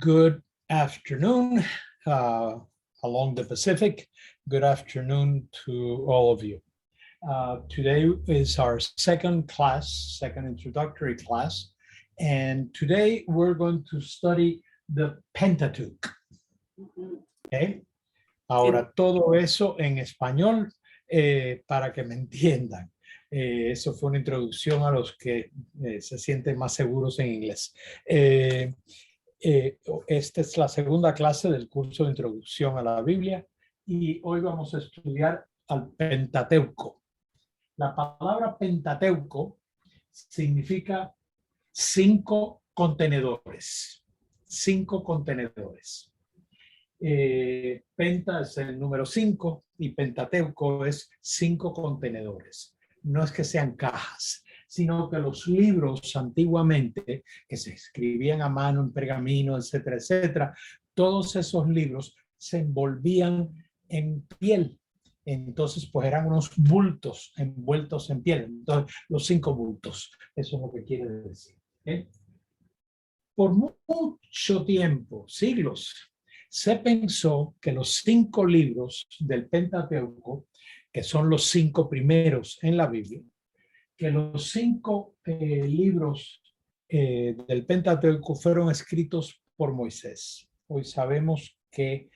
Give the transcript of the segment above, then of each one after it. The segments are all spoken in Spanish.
Good afternoon along the Pacific. Good afternoon to all of you. Today is our second introductory class. And today we're going to study the Pentateuch. Okay. Ahora, todo eso en español para que me entiendan. Eso fue una introducción a los que se sienten más seguros en inglés. Esta es la segunda clase del curso de introducción a la Biblia y hoy vamos a estudiar al Pentateuco. La palabra Pentateuco significa 5 contenedores. 5 contenedores. Penta es el número 5 y Pentateuco es 5 contenedores. No es que sean cajas, sino que los libros antiguamente que se escribían a mano en pergamino, etcétera, etcétera, todos esos libros se envolvían en piel. Entonces, pues eran unos bultos envueltos en piel. Entonces, los 5 bultos, eso es lo que quiere decir. ¿Okay? Por mucho tiempo, siglos, se pensó que los 5 libros del Pentateuco, que son los 5 primeros en la Biblia, que los 5 libros del Pentateuco fueron escritos por Moisés. Hoy sabemos que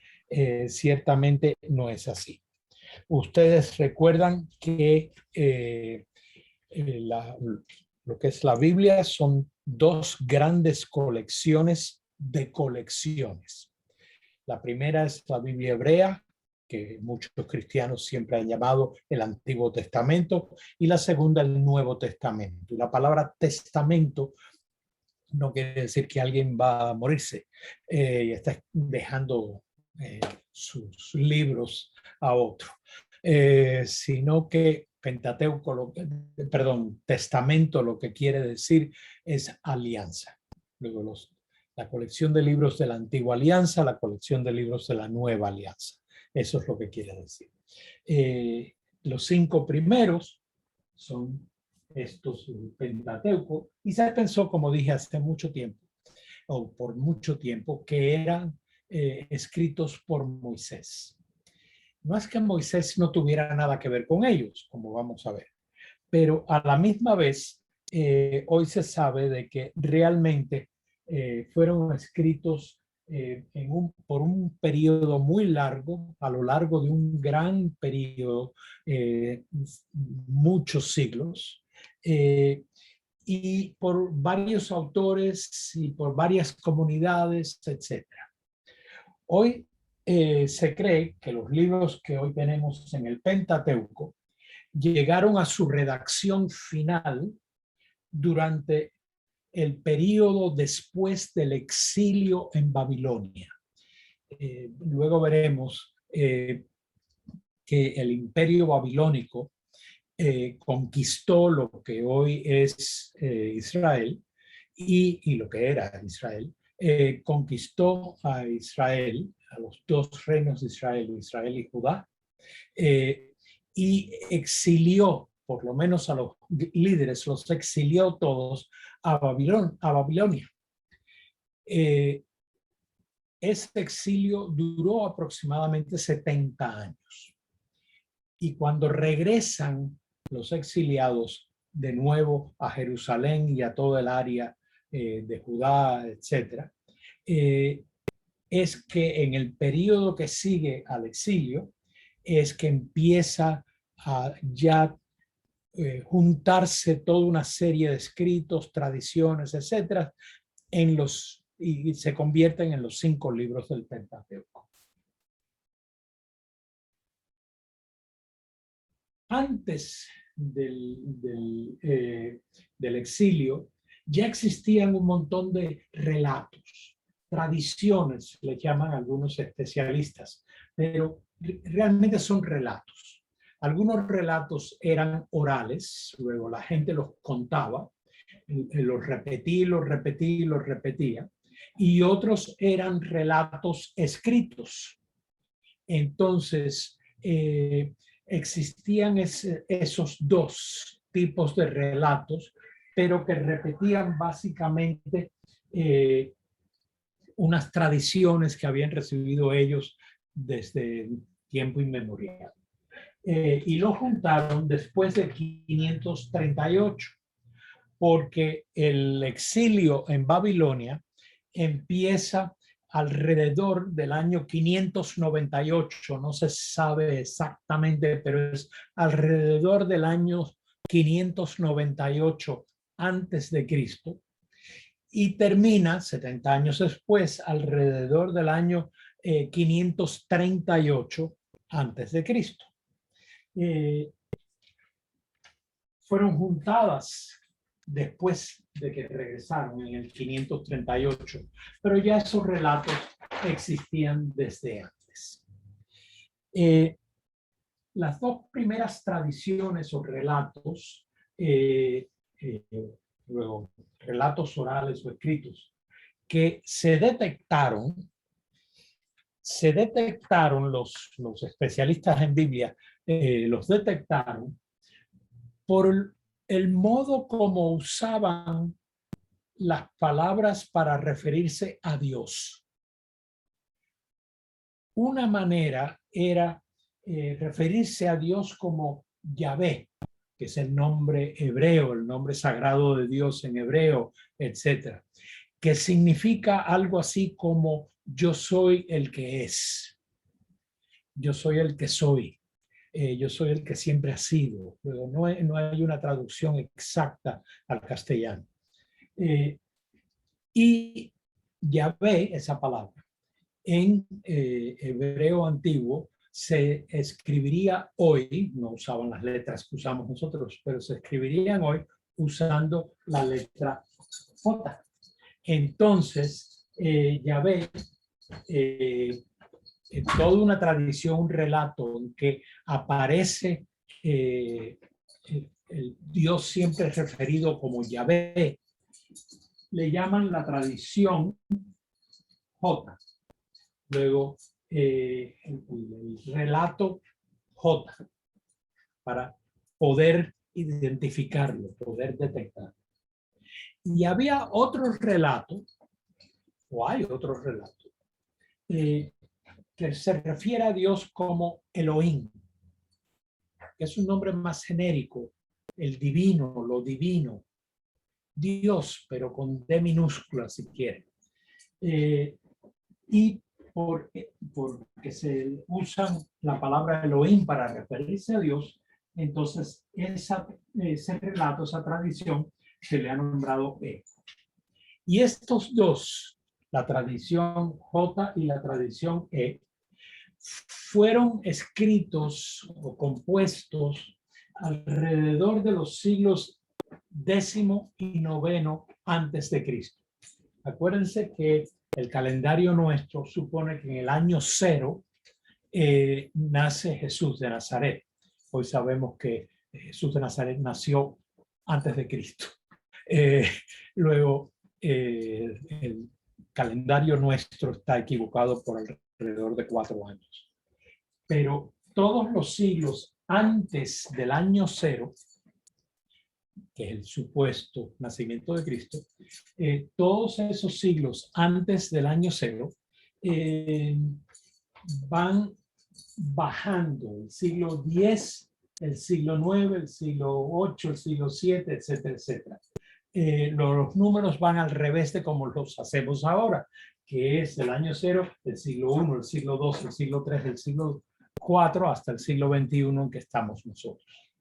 ciertamente no es así. Ustedes recuerdan que lo que es la Biblia son 2 grandes colecciones de colecciones. La primera es la Biblia hebrea, que muchos cristianos siempre han llamado el Antiguo Testamento, y la segunda el Nuevo Testamento. Y la palabra testamento no quiere decir que alguien va a morirse y está dejando sus libros a otro, sino que Pentateuco, testamento lo que quiere decir es alianza. Luego la colección de libros de la Antigua Alianza, la colección de libros de la Nueva Alianza. Eso es lo que quiere decir. Los 5 primeros son estos Pentateuco y se pensó, como dije hace mucho tiempo, o por mucho tiempo, que eran escritos por Moisés. No es que Moisés no tuviera nada que ver con ellos, como vamos a ver, pero a la misma vez hoy se sabe de que realmente fueron escritos por un periodo muy largo, a lo largo de un gran periodo, muchos siglos, y por varios autores y por varias comunidades, etc. Hoy se cree que los libros que hoy tenemos en el Pentateuco llegaron a su redacción final durante el periodo después del exilio en Babilonia. Luego veremos que el imperio babilónico conquistó lo que hoy es Israel y lo que era Israel. Conquistó a Israel, a los 2 reinos de Israel, Israel y Judá, y exilió, por lo menos a los líderes, los exilió todos a Babilonia. Ese exilio duró aproximadamente 70 años. Y cuando regresan los exiliados de nuevo a Jerusalén y a todo el área de Judá, etc., es que en el periodo que sigue al exilio es que empieza a ya juntarse toda una serie de escritos, tradiciones, etcétera, y se convierten en los 5 libros del Pentateuco. Antes del exilio ya existían un montón de relatos, tradiciones, le llaman algunos especialistas, pero realmente son relatos. Algunos relatos eran orales, luego la gente los contaba, los repetía, y otros eran relatos escritos. Entonces, existían esos 2 tipos de relatos, pero que repetían básicamente unas tradiciones que habían recibido ellos desde tiempo inmemorial. Y lo juntaron después de 538, porque el exilio en Babilonia empieza alrededor del año 598, no se sabe exactamente, pero es alrededor del año 598 antes de Cristo, y termina 70 años después, alrededor del año 538 antes de Cristo. Fueron juntadas después de que regresaron en el 538, pero ya esos relatos existían desde antes. Las dos primeras tradiciones o relatos, luego relatos orales o escritos, que se detectaron los especialistas en Biblia, los detectaron por el modo como usaban las palabras para referirse a Dios. Una manera era referirse a Dios como Yahvé, que es el nombre hebreo, el nombre sagrado de Dios en hebreo, etcétera, que significa algo así como yo soy el que es, yo soy el que soy. Yo soy el que siempre ha sido. Pero no hay una traducción exacta al castellano. Y Yahvé, esa palabra, en hebreo antiguo se escribiría hoy, no usaban las letras que usamos nosotros, pero se escribirían hoy usando la letra J. Entonces, Yahvé, toda una tradición, un relato en que aparece el Dios siempre referido como Yahvé, le llaman la tradición J. Luego, el relato J, para poder identificarlo, poder detectarlo. Y había otros relatos, o hay otros relatos, que se refiere a Dios como Elohim, que es un nombre más genérico, el divino, lo divino, Dios, pero con D minúscula si quiere. Y porque se usan la palabra Elohim para referirse a Dios, entonces ese relato, esa tradición, se le ha nombrado E. Y estos dos, la tradición J y la tradición E, fueron escritos o compuestos alrededor de los siglos X y IX antes de Cristo. Acuérdense que el calendario nuestro supone que en el año 0 nace Jesús de Nazaret. Hoy sabemos que Jesús de Nazaret nació antes de Cristo. Luego, el calendario nuestro está equivocado por alrededor de 4 años. Pero todos los siglos antes del año 0, que es el supuesto nacimiento de Cristo, todos esos siglos antes del año 0 van bajando, el siglo X, el siglo IX, el siglo VIII, el siglo VII, etcétera, etcétera. Los números van al revés de como los hacemos ahora, que es el año 0, el siglo I, el siglo II, el siglo III, el siglo IV, hasta el siglo XXI en que estamos nosotros.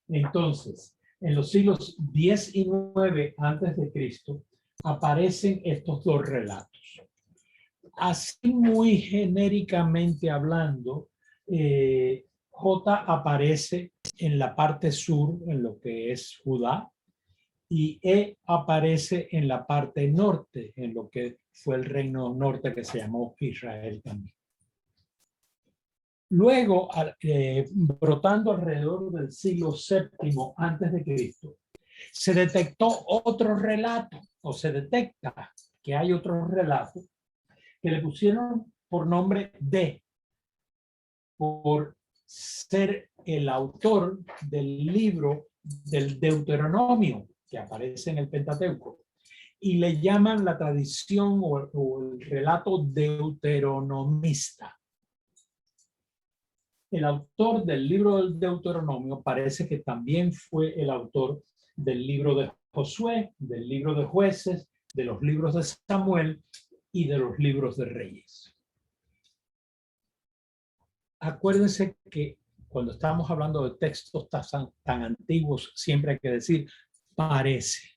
Entonces, en los siglos X y IX antes de Cristo aparecen estos dos relatos. Así muy genéricamente hablando, J aparece en la parte sur, en lo que es Judá, y E aparece en la parte norte, en lo que fue el reino norte que se llamó Israel también. Luego, brotando alrededor del siglo VII antes de Cristo, se detectó otro relato, o se detecta que hay otro relato que le pusieron por nombre D, por ser el autor del libro del Deuteronomio que aparece en el Pentateuco. y le llaman la tradición o el relato deuteronomista. El autor del libro del Deuteronomio parece que también fue el autor del libro de Josué, del libro de Jueces, de los libros de Samuel y de los libros de Reyes. Acuérdense que cuando estamos hablando de textos tan antiguos, siempre hay que decir parece,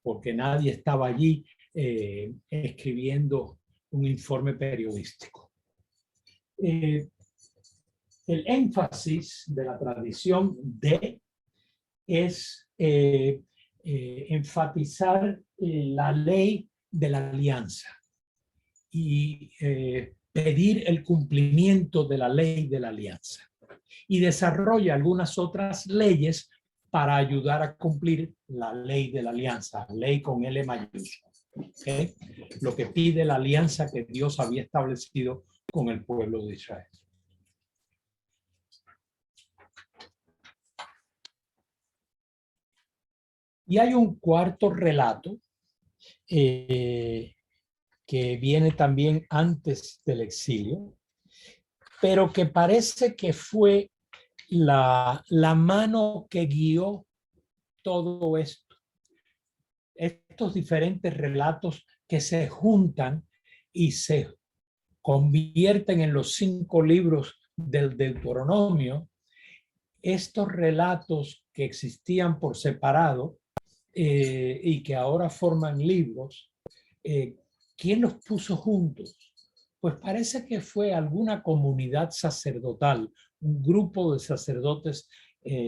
porque nadie estaba allí escribiendo un informe periodístico. El énfasis de la tradición es enfatizar la ley de la alianza y pedir el cumplimiento de la ley de la alianza. Y desarrolla algunas otras leyes para ayudar a cumplir la ley de la alianza, ley con L mayúscula. ¿Okay? Lo que pide la alianza que Dios había establecido con el pueblo de Israel. Y hay un cuarto relato que viene también antes del exilio, pero que parece que fue la mano que guió todo esto. Estos diferentes relatos que se juntan y se convierten en los 5 libros del Deuteronomio. Estos relatos que existían por separado y que ahora forman libros, ¿quién los puso juntos? Pues parece que fue alguna comunidad sacerdotal, un grupo de sacerdotes,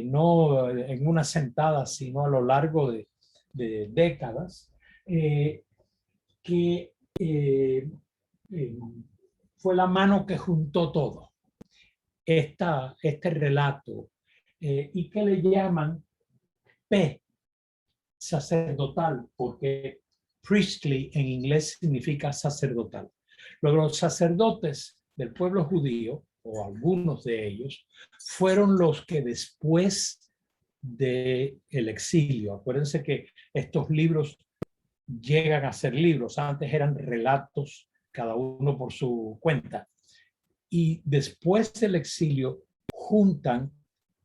no en una sentada, sino a lo largo de décadas, que fue la mano que juntó todo, este relato, y que le llaman P, sacerdotal, porque priestly en inglés significa sacerdotal. Luego, los sacerdotes del pueblo judío, o algunos de ellos, fueron los que después del exilio, acuérdense que estos libros llegan a ser libros, antes eran relatos, cada uno por su cuenta, y después del exilio juntan,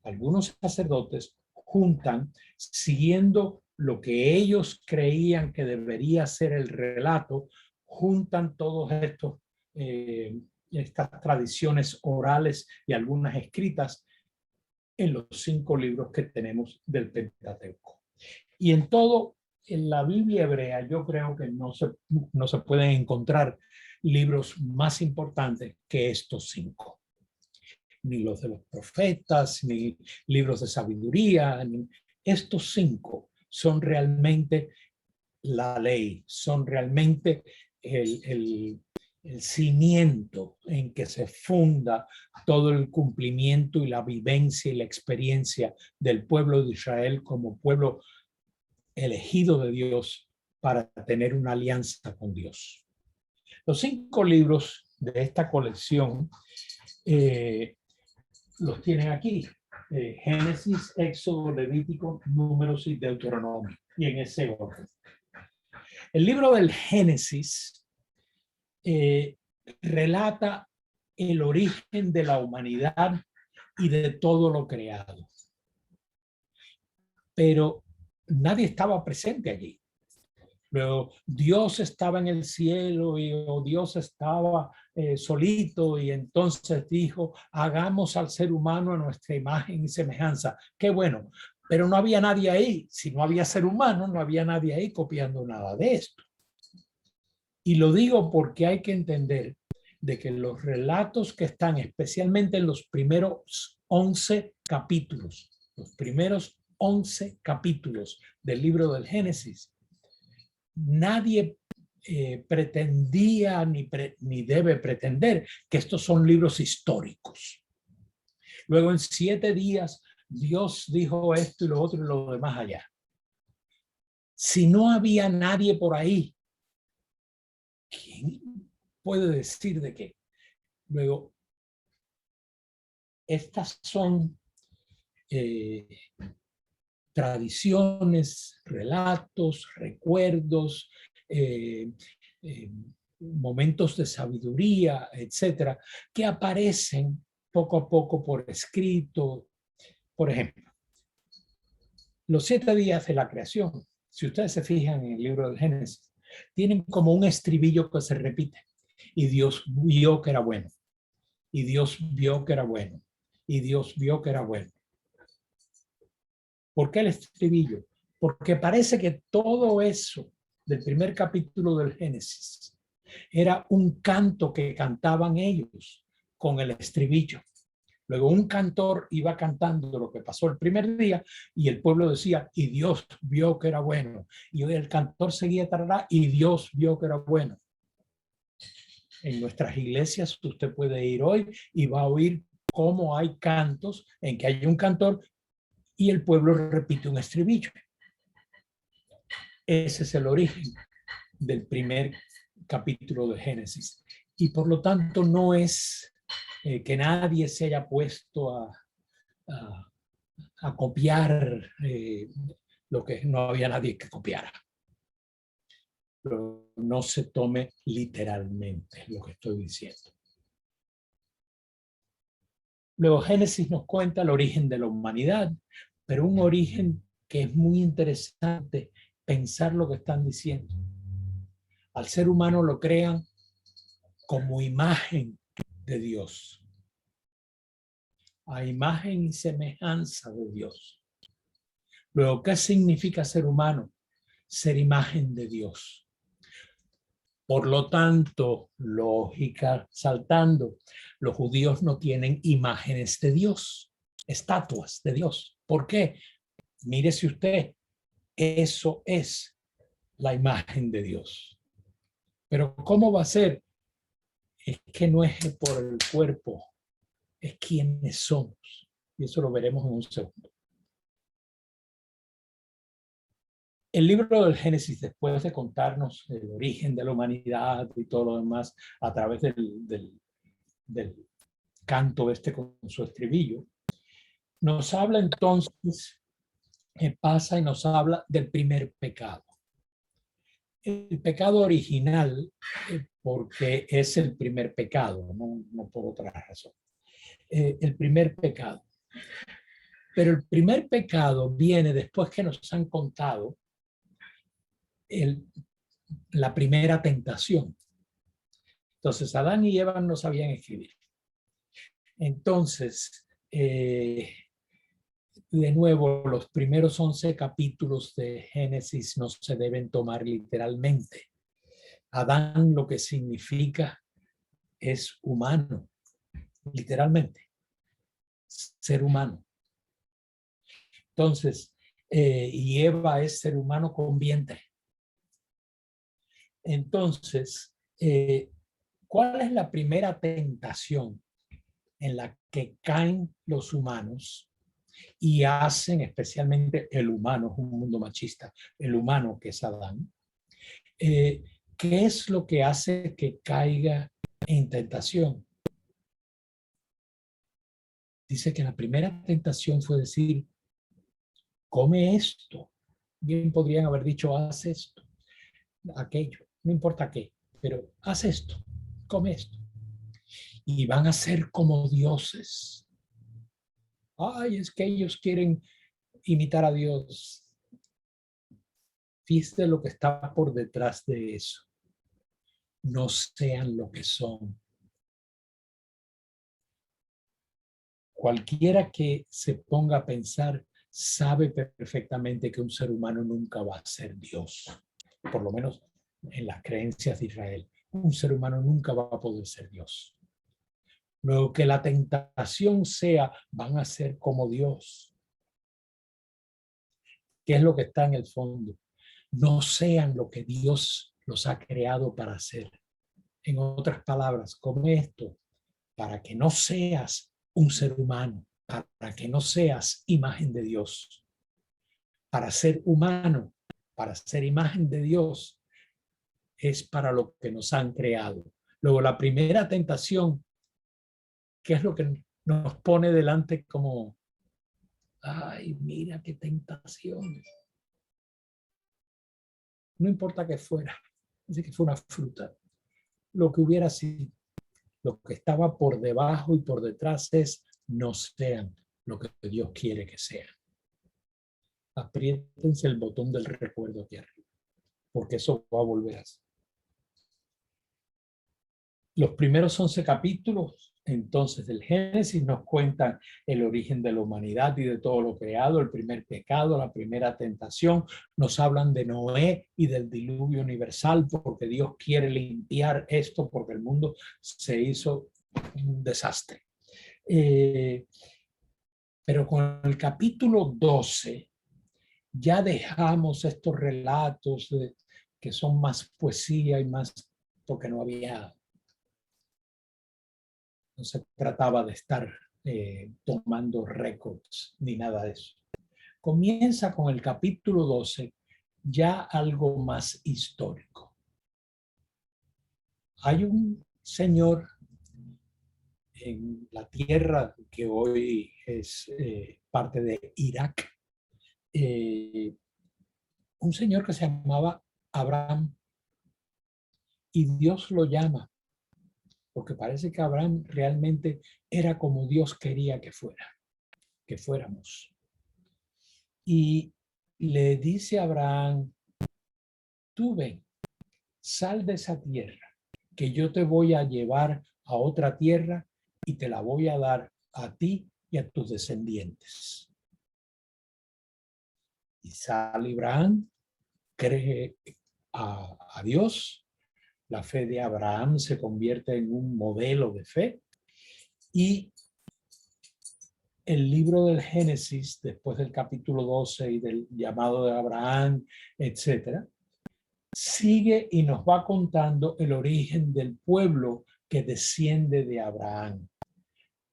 algunos sacerdotes juntan, siguiendo lo que ellos creían que debería ser el relato, juntan todos estas tradiciones orales y algunas escritas en los 5 libros que tenemos del Pentateuco. Y en la Biblia hebrea, yo creo que no se pueden encontrar libros más importantes que estos 5. Ni los de los profetas, ni libros de sabiduría. Estos 5 son realmente la ley, son realmente el cimiento en que se funda todo el cumplimiento y la vivencia y la experiencia del pueblo de Israel como pueblo elegido de Dios para tener una alianza con Dios. Los 5 libros de esta colección los tienen aquí. Génesis, Éxodo, Levítico, Números y Deuteronomio. Y en ese orden. El libro del Génesis relata el origen de la humanidad y de todo lo creado. Pero nadie estaba presente allí. Luego, Dios estaba en el cielo y Dios estaba solito y entonces dijo, hagamos al ser humano a nuestra imagen y semejanza. Qué bueno, pero no había nadie ahí. Si no había ser humano, no había nadie ahí copiando nada de esto. Y lo digo porque hay que entender de que los relatos que están especialmente en los primeros 11 capítulos, los primeros 11 capítulos del libro del Génesis, nadie pretendía ni debe pretender que estos son libros históricos. Luego en 7 días Dios dijo esto y lo otro y lo demás allá. Si no había nadie por ahí, ¿quién puede decir de qué? Luego, estas son tradiciones, relatos, recuerdos, momentos de sabiduría, etcétera, que aparecen poco a poco por escrito. Por ejemplo, los 7 días de la creación, si ustedes se fijan en el libro del Génesis, tienen como un estribillo que se repite. Y Dios vio que era bueno. Y Dios vio que era bueno. Y Dios vio que era bueno. ¿Por qué el estribillo? Porque parece que todo eso del primer capítulo del Génesis era un canto que cantaban ellos con el estribillo. Luego un cantor iba cantando lo que pasó el primer día y el pueblo decía, y Dios vio que era bueno. Y el cantor seguía tarará, y Dios vio que era bueno. En nuestras iglesias usted puede ir hoy y va a oír cómo hay cantos en que hay un cantor y el pueblo repite un estribillo. Ese es el origen del primer capítulo de Génesis. Y por lo tanto no es que nadie se haya puesto a copiar lo que no había nadie que copiara. Pero no se tome literalmente lo que estoy diciendo. Luego Génesis nos cuenta el origen de la humanidad, pero un origen que es muy interesante pensar lo que están diciendo. Al ser humano lo crean como imagen de Dios, a imagen y semejanza de Dios. Luego, ¿qué significa ser humano? Ser imagen de Dios. Por lo tanto, lógica saltando, los judíos no tienen imágenes de Dios, estatuas de Dios. ¿Por qué? Mírese usted, eso es la imagen de Dios. Pero ¿cómo va a ser? Es que no es por el cuerpo, es quienes somos. Y eso lo veremos en un segundo. El libro del Génesis, después de contarnos el origen de la humanidad y todo lo demás a través del canto este con su estribillo, nos habla entonces, pasa y nos habla del primer pecado. El pecado original, porque es el primer pecado, no por otra razón. El primer pecado. Pero el primer pecado viene después que nos han contado la primera tentación. Entonces, Adán y Eva no sabían escribir. Entonces, de nuevo, los primeros 11 capítulos de Génesis no se deben tomar literalmente. Adán lo que significa es humano, literalmente, ser humano. Entonces, y Eva es ser humano con vientre. Entonces, ¿cuál es la primera tentación en la que caen los humanos y hacen, especialmente el humano, es un mundo machista, el humano que es Adán? ¿Qué es lo que hace que caiga en tentación? Dice que la primera tentación fue decir, come esto. Bien podrían haber dicho, haz esto, aquello, no importa qué, pero haz esto, come esto. Y van a ser como dioses. Ay, es que ellos quieren imitar a Dios. Fíjate lo que está por detrás de eso. No sean lo que son. Cualquiera que se ponga a pensar sabe perfectamente que un ser humano nunca va a ser Dios. Por lo menos en las creencias de Israel. Un ser humano nunca va a poder ser Dios. Luego que la tentación sea, van a ser como Dios. ¿Qué es lo que está en el fondo? No sean lo que Dios los ha creado para ser. En otras palabras, come esto para que no seas un ser humano, para que no seas imagen de Dios. Para ser humano, para ser imagen de Dios, es para lo que nos han creado. Luego, la primera tentación, ¿qué es lo que nos pone delante como Ay, mira qué tentaciones. No importa que fuera, así que fue una fruta. Lo que hubiera sido, lo que estaba por debajo y por detrás es no sean lo que Dios quiere que sean. Apriétense el botón del recuerdo aquí arriba, porque eso va a volver a ser. Los primeros 11 capítulos, entonces, del Génesis nos cuentan el origen de la humanidad y de todo lo creado, el primer pecado, la primera tentación. Nos hablan de Noé y del diluvio universal, porque Dios quiere limpiar esto, porque el mundo se hizo un desastre. Pero con el capítulo 12 ya dejamos estos relatos que son más poesía y más, porque no se trataba de estar tomando récords ni nada de eso. Comienza con el capítulo 12, ya algo más histórico. Hay un señor en la tierra que hoy es parte de Irak, un señor que se llamaba Abraham, y Dios lo llama, porque parece que Abraham realmente era como Dios quería que fuéramos. Y le dice a Abraham, tú ven, sal de esa tierra, que yo te voy a llevar a otra tierra y te la voy a dar a ti y a tus descendientes. Y sale Abraham, cree a Dios. La fe de Abraham se convierte en un modelo de fe. Y el libro del Génesis, después del capítulo 12 y del llamado de Abraham, etcétera, sigue y nos va contando el origen del pueblo que desciende de Abraham,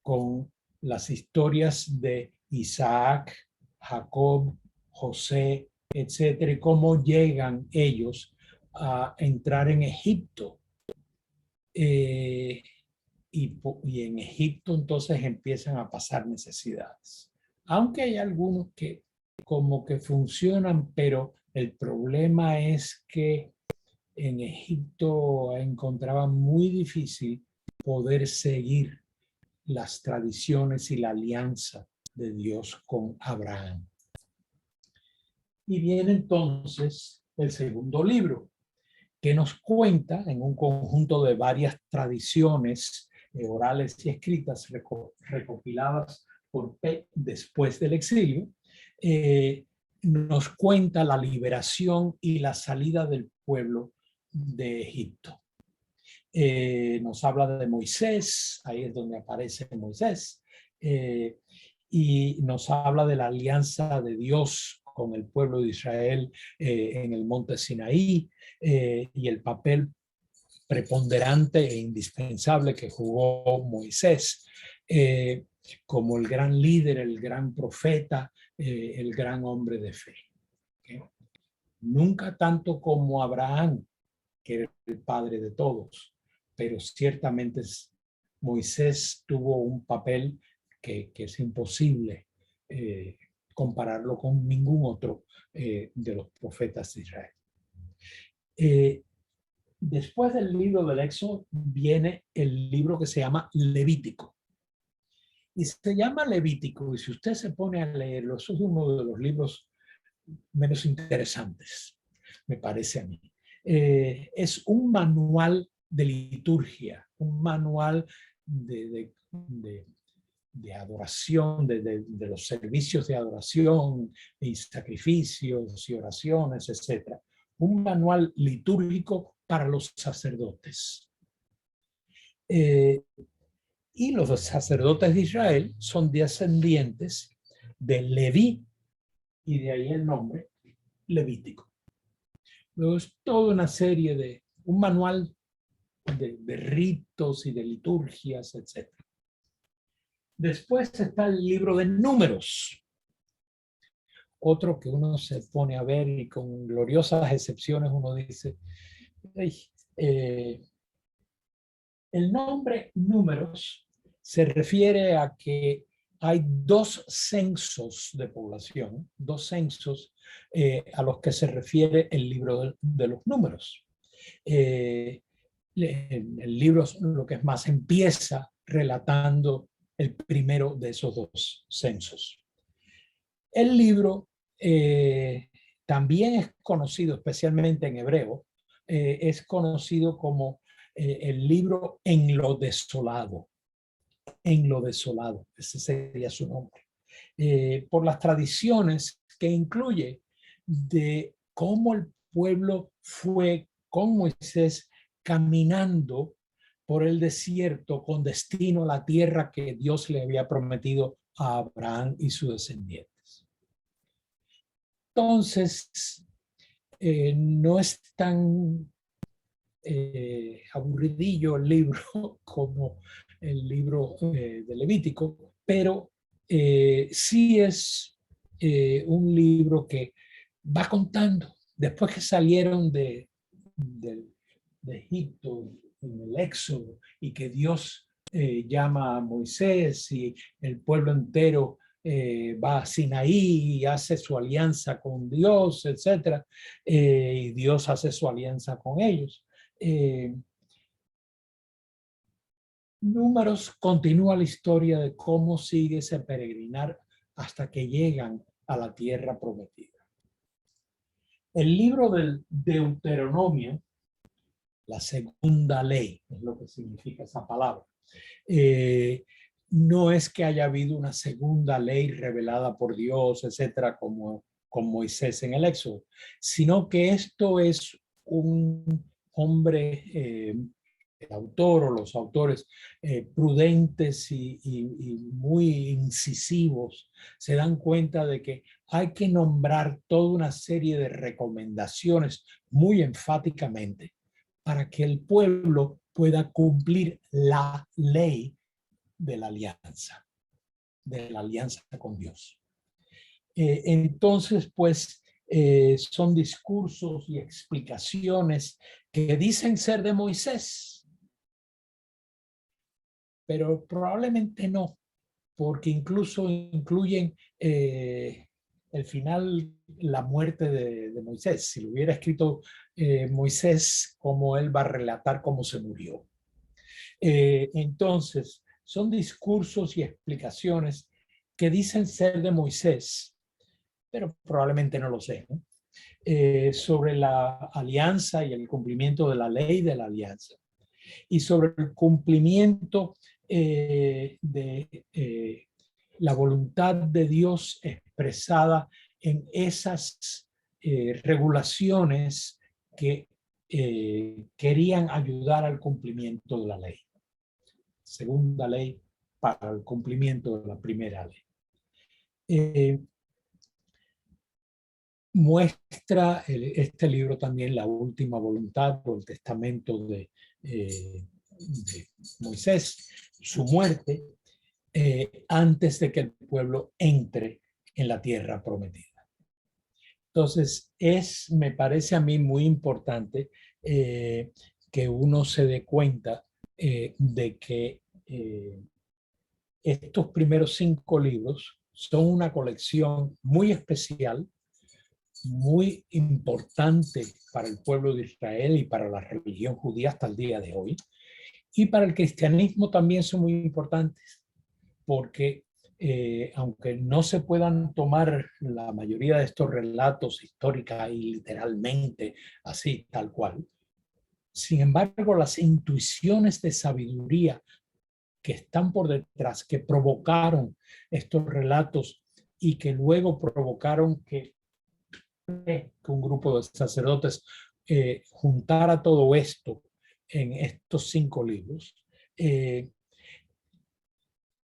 con las historias de Isaac, Jacob, José, etcétera, y cómo llegan ellos a entrar en Egipto. Y en Egipto entonces empiezan a pasar necesidades. Aunque hay algunos que como que funcionan, pero el problema es que en Egipto encontraban muy difícil poder seguir las tradiciones y la alianza de Dios con Abraham. Y viene entonces el segundo libro, que nos cuenta en un conjunto de varias tradiciones orales y escritas recopiladas por P después del exilio, nos cuenta la liberación y la salida del pueblo de Egipto. Nos habla de Moisés, ahí es donde aparece Moisés, y nos habla de la alianza de Dios con el pueblo de Israel en el monte Sinaí, y el papel preponderante e indispensable que jugó Moisés como el gran líder, el gran profeta, el gran hombre de fe. ¿Okay? Nunca tanto como Abraham, que era el padre de todos, pero ciertamente Moisés tuvo un papel que es imposible compararlo con ningún otro de los profetas de Israel. Después del libro del Éxodo viene el libro que se llama Levítico. Y se llama Levítico, y si usted se pone a leerlo, eso es uno de los libros menos interesantes, me parece a mí. Es un manual de liturgia, un manual de adoración, de los servicios de adoración y sacrificios y oraciones, etc. Un manual litúrgico para los sacerdotes. Y los sacerdotes de Israel son descendientes de Leví, y de ahí el nombre Levítico. Luego es toda una serie de, un manual de ritos y de liturgias, etc. Después está el libro de Números, otro que uno se pone a ver y con gloriosas excepciones uno dice, el nombre Números se refiere a que hay dos censos de población, dos censos a los que se refiere el libro de los números. El libro, lo que es más, empieza relatando el primero de esos dos censos. El libro también es conocido, especialmente en hebreo, es conocido como el libro en lo desolado. En lo desolado, ese sería su nombre. Por las tradiciones que incluye de cómo el pueblo fue con Moisés caminando por el desierto con destino a la tierra que Dios le había prometido a Abraham y sus descendientes. Entonces, no es tan aburridillo el libro como el libro de Levítico, pero sí es un libro que va contando, después que salieron de Egipto, en el Éxodo, y que Dios llama a Moisés y el pueblo entero va a Sinaí y hace su alianza con Dios, etc. Y Dios hace su alianza con ellos. Números continúa la historia de cómo sigue ese peregrinar hasta que llegan a la tierra prometida. El libro del Deuteronomio, la segunda ley, es lo que significa esa palabra. No es que haya habido una segunda ley revelada por Dios, etcétera, como con Moisés en el Éxodo, sino que esto es un hombre, el autor o los autores prudentes y muy incisivos se dan cuenta de que hay que nombrar toda una serie de recomendaciones muy enfáticamente para que el pueblo pueda cumplir la ley de la alianza con Dios. Entonces, pues, son discursos y explicaciones que dicen ser de Moisés, pero probablemente no, porque incluso incluyen el final, la muerte de Moisés. Si lo hubiera escrito Moisés, cómo él va a relatar cómo se murió. Entonces, son discursos y explicaciones que dicen ser de Moisés, pero probablemente no lo sean, ¿no? Sobre la alianza y el cumplimiento de la ley de la alianza, y sobre el cumplimiento de la voluntad de Dios expresada en esas regulaciones que querían ayudar al cumplimiento de la ley. Segunda ley para el cumplimiento de la primera ley. Muestra este libro también la última voluntad o el testamento de Moisés, su muerte, antes de que el pueblo entre en la tierra prometida. Entonces, me parece a mí muy importante que uno se dé cuenta de que estos primeros 5 libros son una colección muy especial, muy importante para el pueblo de Israel y para la religión judía hasta el día de hoy. Y para el cristianismo también son muy importantes, porque aunque no se puedan tomar la mayoría de estos relatos históricos y literalmente así, tal cual, sin embargo, las intuiciones de sabiduría que están por detrás, que provocaron estos relatos y que luego provocaron que un grupo de sacerdotes juntara todo esto en estos 5 libros.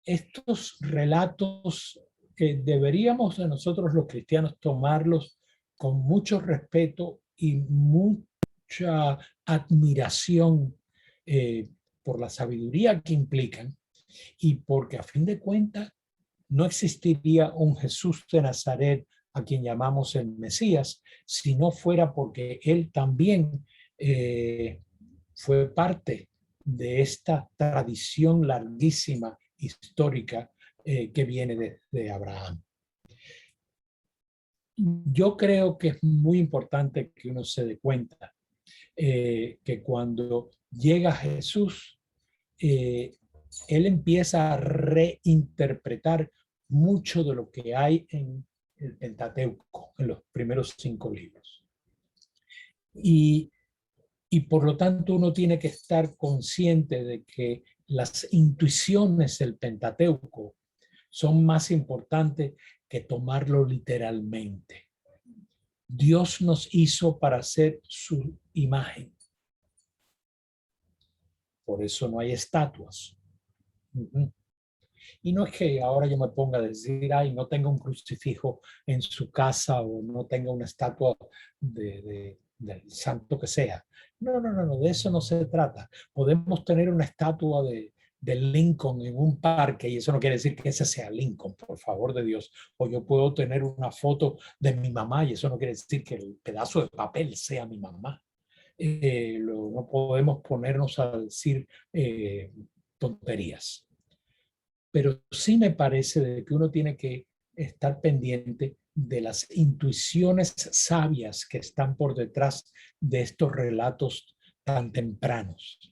Estos relatos deberíamos de nosotros los cristianos tomarlos con mucho respeto y mucha admiración por la sabiduría que implican, y porque a fin de cuentas no existiría un Jesús de Nazaret a quien llamamos el Mesías, si no fuera porque él también fue parte de esta tradición larguísima histórica que viene de Abraham. Yo creo que es muy importante que uno se dé cuenta que cuando llega Jesús, él empieza a reinterpretar mucho de lo que hay en el Pentateuco, en los primeros 5 libros. Y por lo tanto uno tiene que estar consciente de que las intuiciones del Pentateuco son más importantes que tomarlo literalmente. Dios nos hizo para hacer su imagen. Por eso no hay estatuas. Y no es que ahora yo me ponga a decir, ay, no tenga un crucifijo en su casa o no tenga una estatua del santo que sea. No, de eso no se trata. Podemos tener una estatua de Lincoln en un parque y eso no quiere decir que ese sea Lincoln, por favor de Dios. O yo puedo tener una foto de mi mamá y eso no quiere decir que el pedazo de papel sea mi mamá. No podemos ponernos a decir tonterías. Pero sí me parece de que uno tiene que estar pendiente de las intuiciones sabias que están por detrás de estos relatos tan tempranos.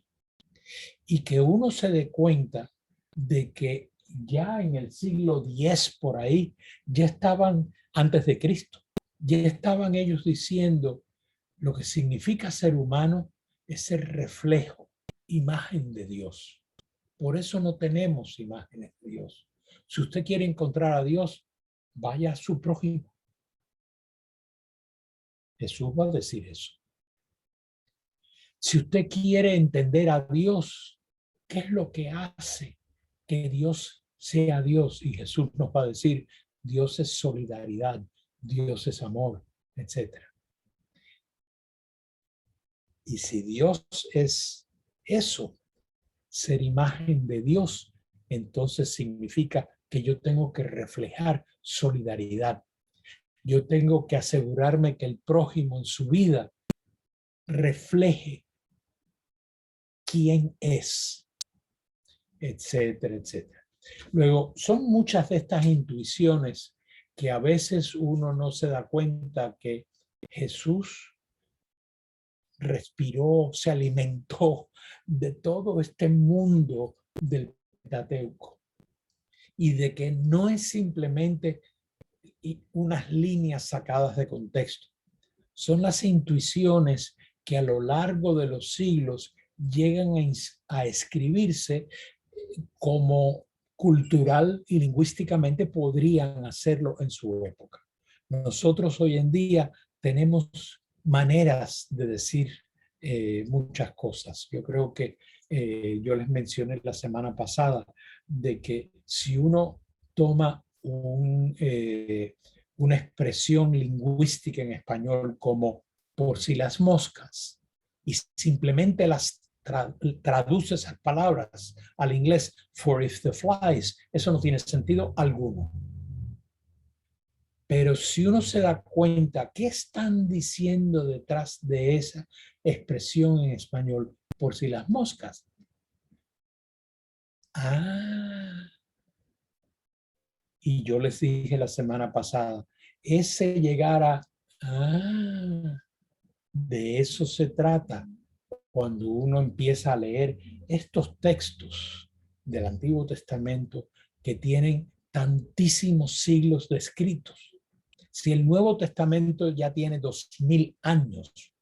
Y que uno se dé cuenta de que ya en el siglo X por ahí, ya estaban, antes de Cristo, ya estaban ellos diciendo lo que significa ser humano es ser reflejo, imagen de Dios. Por eso no tenemos imágenes de Dios. Si usted quiere encontrar a Dios, vaya a su prójimo. Jesús va a decir eso. Si usted quiere entender a Dios, ¿qué es lo que hace que Dios sea Dios? Y Jesús nos va a decir, Dios es solidaridad, Dios es amor, etc. Y si Dios es eso, ser imagen de Dios, entonces significa que yo tengo que reflejar solidaridad. Yo tengo que asegurarme que el prójimo en su vida refleje quién es, etcétera, etcétera. Luego, son muchas de estas intuiciones que a veces uno no se da cuenta que Jesús respiró, se alimentó de todo este mundo del Pentateuco y de que no es simplemente unas líneas sacadas de contexto. Son las intuiciones que a lo largo de los siglos llegan a escribirse como cultural y lingüísticamente podrían hacerlo en su época. Nosotros hoy en día tenemos maneras de decir muchas cosas. Yo creo que yo les mencioné la semana pasada de que si uno toma una expresión lingüística en español como por si las moscas y simplemente las traduce esas palabras al inglés for if the flies, eso no tiene sentido alguno. Pero si uno se da cuenta qué están diciendo detrás de esa expresión en español, por si las moscas. Y yo les dije la semana pasada, ese llegar a, de eso se trata cuando uno empieza a leer estos textos del Antiguo Testamento que tienen tantísimos siglos de escritos. Si el Nuevo Testamento ya tiene 2000 años,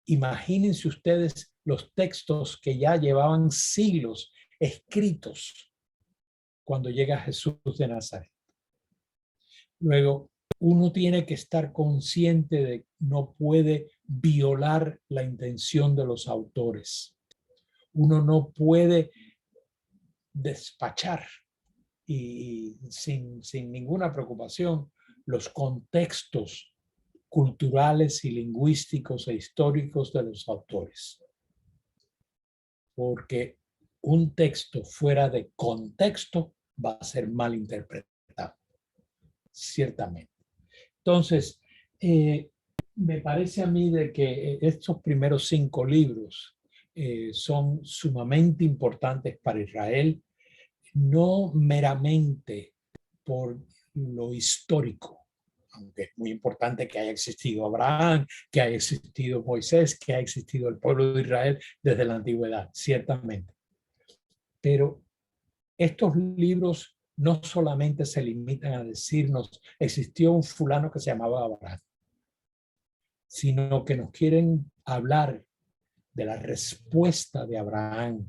imagínense ustedes los textos que ya llevaban siglos escritos cuando llega Jesús de Nazaret. Luego, uno tiene que estar consciente de que no puede violar la intención de los autores. Uno no puede despachar y sin ninguna preocupación los contextos culturales y lingüísticos e históricos de los autores. Porque un texto fuera de contexto va a ser mal interpretado, ciertamente. Entonces, me parece a mí de que estos primeros 5 libros son sumamente importantes para Israel. no meramente por lo histórico, aunque es muy importante que haya existido Abraham, que haya existido Moisés, que haya existido el pueblo de Israel desde la antigüedad, ciertamente. Pero estos libros no solamente se limitan a decirnos existió un fulano que se llamaba Abraham, sino que nos quieren hablar de la respuesta de Abraham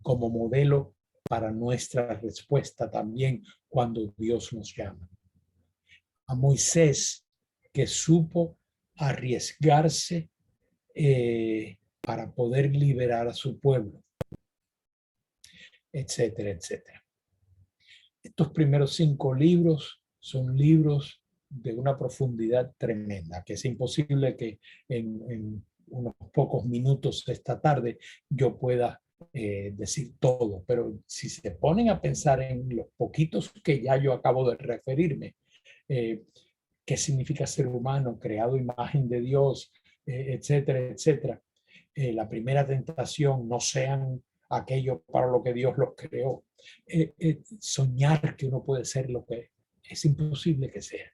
como modelo para nuestra respuesta también cuando Dios nos llama. A Moisés, que supo arriesgarse para poder liberar a su pueblo, etcétera, etcétera. Estos primeros 5 libros son libros de una profundidad tremenda, que es imposible que en unos pocos minutos esta tarde yo pueda decir todo, pero si se ponen a pensar en los poquitos que ya yo acabo de referirme, qué significa ser humano, creado imagen de Dios, etcétera, etcétera. La primera tentación, no sean aquello para lo que Dios los creó. Soñar que uno puede ser lo que es imposible que sea.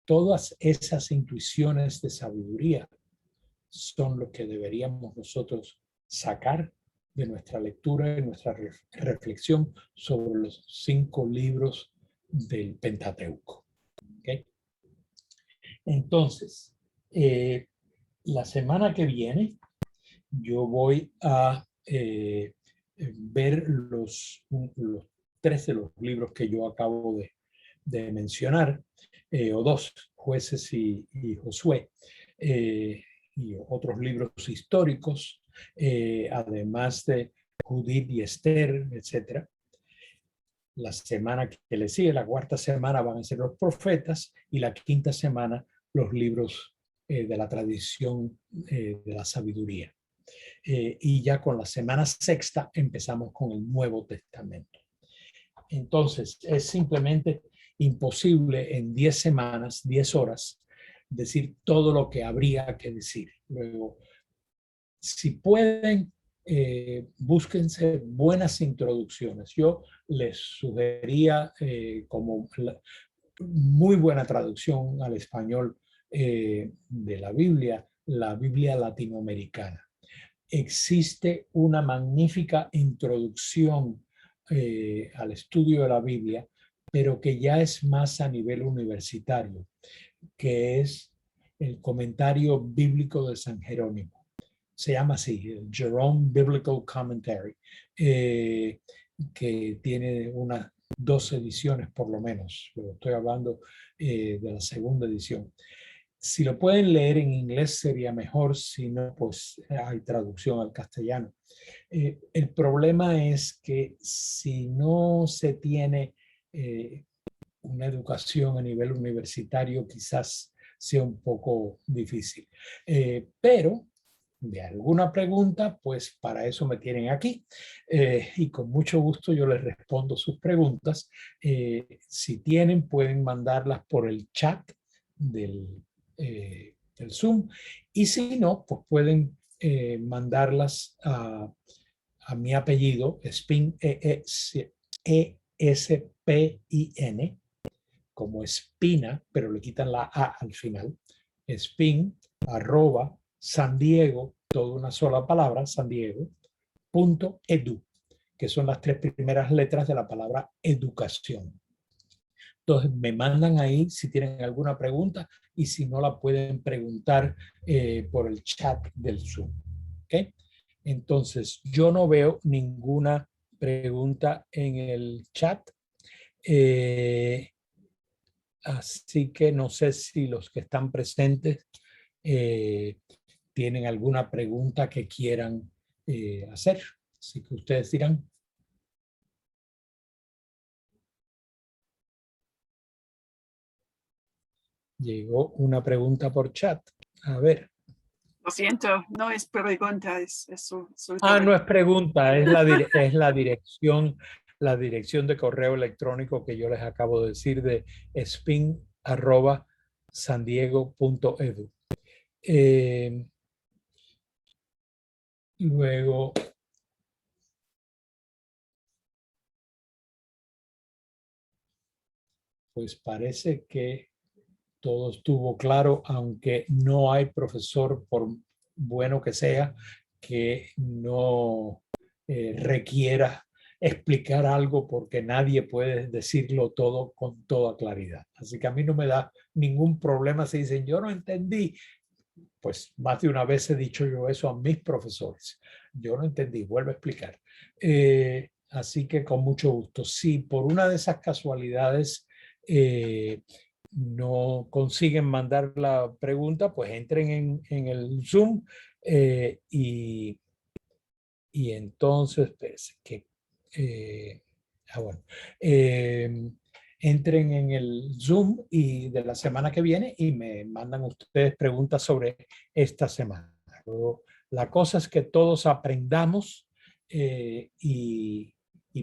Todas esas intuiciones de sabiduría son lo que deberíamos nosotros sacar de nuestra lectura y nuestra reflexión sobre los 5 libros del Pentateuco. ¿Okay? Entonces, la semana que viene yo voy a ver los 3 de los libros que yo acabo de mencionar, o 2, Jueces y Josué, y otros libros históricos, además de Judith y Esther, etc. La semana que le sigue, la 4ª semana, van a ser los profetas, y la 5ª semana los libros de la tradición de la sabiduría. Y ya con la semana 6ª empezamos con el Nuevo Testamento. Entonces, es simplemente imposible en 10 semanas, 10 horas, decir todo lo que habría que decir. Luego, si pueden, búsquense buenas introducciones. Yo les sugería como muy buena traducción al español de la Biblia latinoamericana. Existe una magnífica introducción al estudio de la Biblia, pero que ya es más a nivel universitario, que es el comentario bíblico de San Jerónimo. Se llama así, el Jerome Biblical Commentary, que tiene unas 2 ediciones por lo menos, pero estoy hablando de la 2ª edición. Si lo pueden leer en inglés sería mejor, si no, pues hay traducción al castellano. El problema es que si no se tiene una educación a nivel universitario, quizás sea un poco difícil. Pero de alguna pregunta, pues para eso me tienen aquí. Y con mucho gusto yo les respondo sus preguntas. Si tienen, pueden mandarlas por el chat del Zoom, y si no, pues pueden mandarlas a mi apellido, Espin, E-S-P-I-N, como espina, pero le quitan la A al final, espin, @San Diego, toda una sola palabra, San Diego.edu, que son las 3 primeras letras de la palabra educación. Entonces me mandan ahí si tienen alguna pregunta, y si no la pueden preguntar por el chat del Zoom. ¿Okay? Entonces yo no veo ninguna pregunta en el chat. Así que no sé si los que están presentes tienen alguna pregunta que quieran hacer. Así que ustedes dirán. Llegó una pregunta por chat. A ver. Lo siento, no es pregunta, es su No es pregunta, es la dirección de correo electrónico que yo les acabo de decir, de spin@sandiego.edu. Luego Pues parece que todo estuvo claro, aunque no hay profesor, por bueno que sea, que no requiera explicar algo, porque nadie puede decirlo todo con toda claridad. Así que a mí no me da ningún problema si dicen yo no entendí. Pues más de una vez he dicho yo eso a mis profesores. Yo no entendí, vuelvo a explicar. Así que con mucho gusto. Si por una de esas casualidades no consiguen mandar la pregunta, pues entren en el Zoom y entonces, pues, bueno, eh, entren en el Zoom y de la semana que viene y me mandan ustedes preguntas sobre esta semana. Luego, la cosa es que todos aprendamos y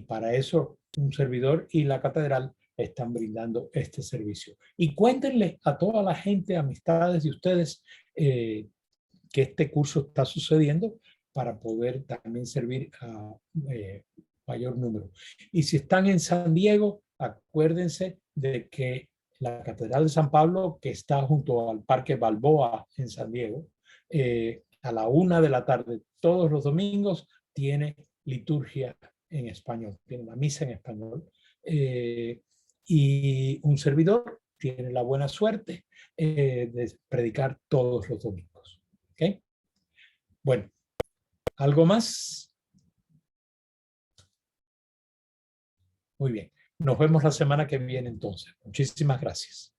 para eso un servidor y la catedral están brindando este servicio. Y cuéntenle a toda la gente, amistades de ustedes, que este curso está sucediendo para poder también servir a mayor número. Y si están en San Diego, acuérdense de que la Catedral de San Pablo, que está junto al Parque Balboa en San Diego, a la 1 de la tarde, todos los domingos, tiene liturgia en español, tiene una misa en español. Y un servidor tiene la buena suerte de predicar todos los domingos. ¿Okay? Bueno, ¿algo más? Muy bien. Nos vemos la semana que viene entonces. Muchísimas gracias.